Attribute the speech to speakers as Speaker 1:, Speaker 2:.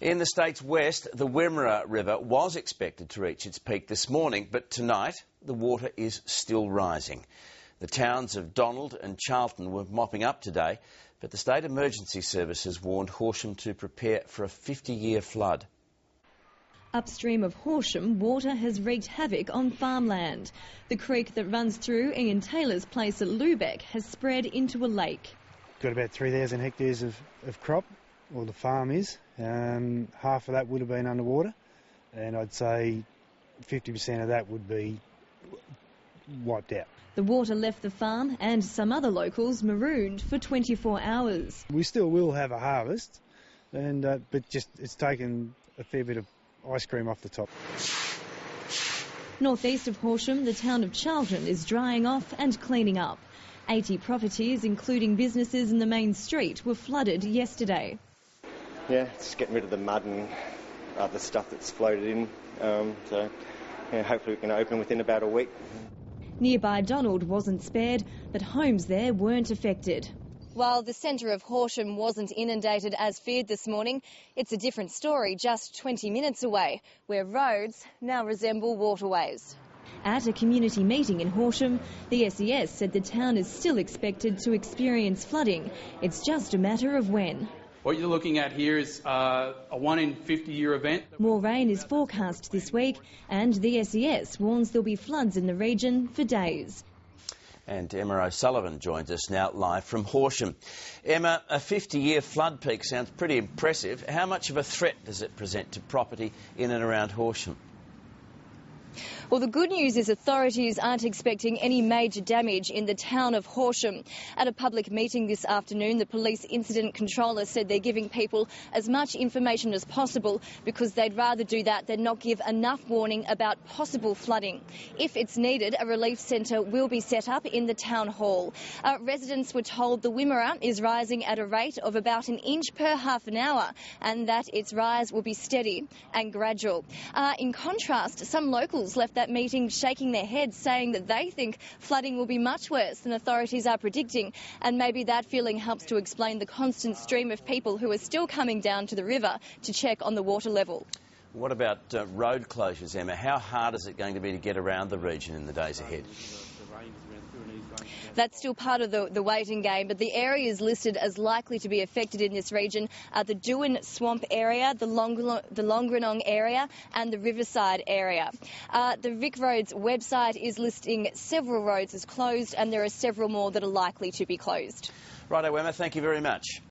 Speaker 1: In the state's west, the Wimmera River was expected to reach its peak this morning, but tonight the water is still rising. The towns of Donald and Charlton were mopping up today, but the State Emergency Services warned Horsham to prepare for a 50-year flood.
Speaker 2: Upstream of Horsham, water has wreaked havoc on farmland. The creek that runs through Ian Taylor's place at Lubeck has spread into a lake.
Speaker 3: Got about 3,000 hectares of crop, or the farm is. Half of that would have been underwater, and I'd say 50% of that would be wiped out.
Speaker 2: The water left the farm and some other locals marooned for 24 hours.
Speaker 3: We still will have a harvest, but just it's taken a fair bit of ice cream off the top.
Speaker 2: Northeast of Horsham, the town of Charlton is drying off and cleaning up. 80 properties, including businesses in the main street, were flooded yesterday.
Speaker 4: Yeah, just getting rid of the mud and other stuff that's floated in. Hopefully we can open within about a week.
Speaker 2: Nearby Donald wasn't spared, but homes there weren't affected. While the centre of Horsham wasn't inundated as feared this morning, it's a different story just 20 minutes away, where roads now resemble waterways. At a community meeting in Horsham, the SES said the town is still expected to experience flooding. It's just a matter of when.
Speaker 5: What you're looking at here is a 1 in 50-year event. More
Speaker 2: rain is forecast this week, and the SES warns there'll be floods in the region for days.
Speaker 1: And Emma O'Sullivan joins us now live from Horsham. Emma, a 50-year flood peak sounds pretty impressive. How much of a threat does it present to property in and around Horsham?
Speaker 2: Well, the good news is authorities aren't expecting any major damage in the town of Horsham. At a public meeting this afternoon, the police incident controller said they're giving people as much information as possible because they'd rather do that than not give enough warning about possible flooding. If it's needed, a relief centre will be set up in the town hall. Residents were told the Wimmera is rising at a rate of about an inch per half an hour and that its rise will be steady and gradual. In contrast, some locals left that meeting shaking their heads, saying that they think flooding will be much worse than authorities are predicting, and maybe that feeling helps to explain the constant stream of people who are still coming down to the river to check on the water level.
Speaker 1: What about road closures, Emma? How hard is it going to be to get around the region in the days ahead?
Speaker 2: That's still part of the waiting game, but the areas listed as likely to be affected in this region are the Dooin Swamp area, the Longrenong area and the Riverside area. The Vic Roads website is listing several roads as closed, and there are several more that are likely to be closed.
Speaker 1: Righto, Emma, thank you very much.